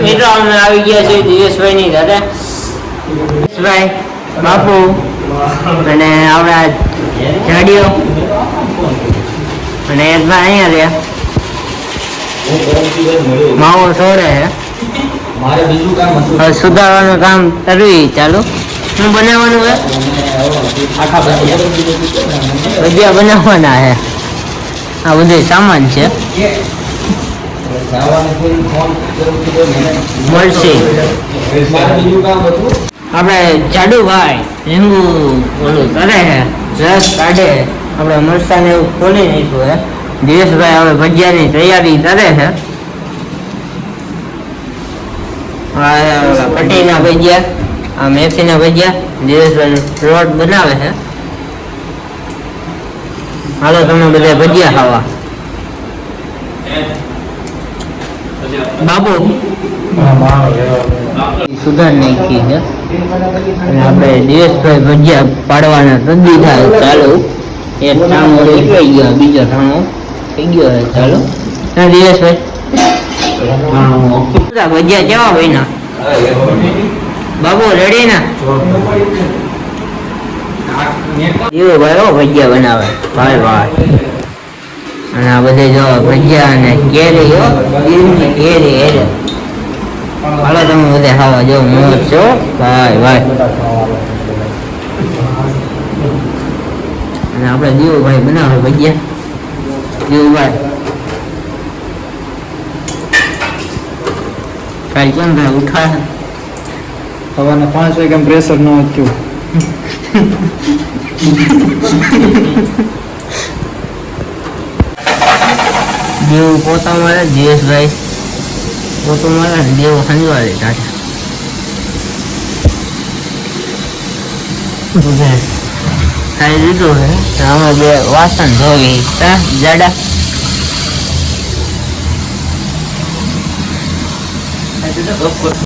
મિત્રો અમે આવી ગયા છીએ દિવેશભાઈ ની દાદા દિવેશભાઈ બાપુ અને આપણા જાડીઓ અને એક ભાઈ અહીંયા રહ્યા માવો સોરે છે મારે બીજું કામ હતું હવે સુધારવાનું કામ કરવી ચાલુ શું બનાવવાનું છે આખા ભજીયા બનાવવાના છે આ બધું સામાન છે મળશે મારે બીજું કામ હતું આપણે જાડુભાઈ લીંબુ ઓલું કરે છે રસ કાઢે આપણે મરચાં ને એવું ખોલી નાખ્યું છે દિવેશભાઈ હવે ભજીયાની તૈયારી કરે છે કટીના ભજીયા આ મેથીના ભજીયા દિવેશભાઈ રોટ બનાવે છે હાલો તમે બધા ભજીયા ખાવા બાબુ સુધાર નાખી છે અને આપણે દિવેશભાઈ ભજીયા પાડવાના તદ્દી થાય ચાલુ એક ટાણો નીકળી ગયો બીજો ટાણો થઈ ગયો છે ચાલો હા દિવેશભાઈ ભજીયા કેવા ભાઈના બાબુ રેડી ના ભાઈ ભજીયા બનાવે ભાઈ ભાઈ અને આ બધે જો ભજીયા અને કેરી હો દીવની કેરી હેરે હાલો તમે બધે ખાવા જો મોજ છો ભાઈ ભાઈ અને આપણે દીવુભાઈ બનાવે ભજીયા દીવુભાઈ કાલ કેમ ભાઈ ઉઠા સવારના 5 વાગે પ્રેશર ન હતું દેવ પોતા મારે દિવેશભાઈ પોતું મારે દેવ સંજવાડે ટાટા ખાઈ દીધું છે અમે બે વાસણ ધોવી જાડા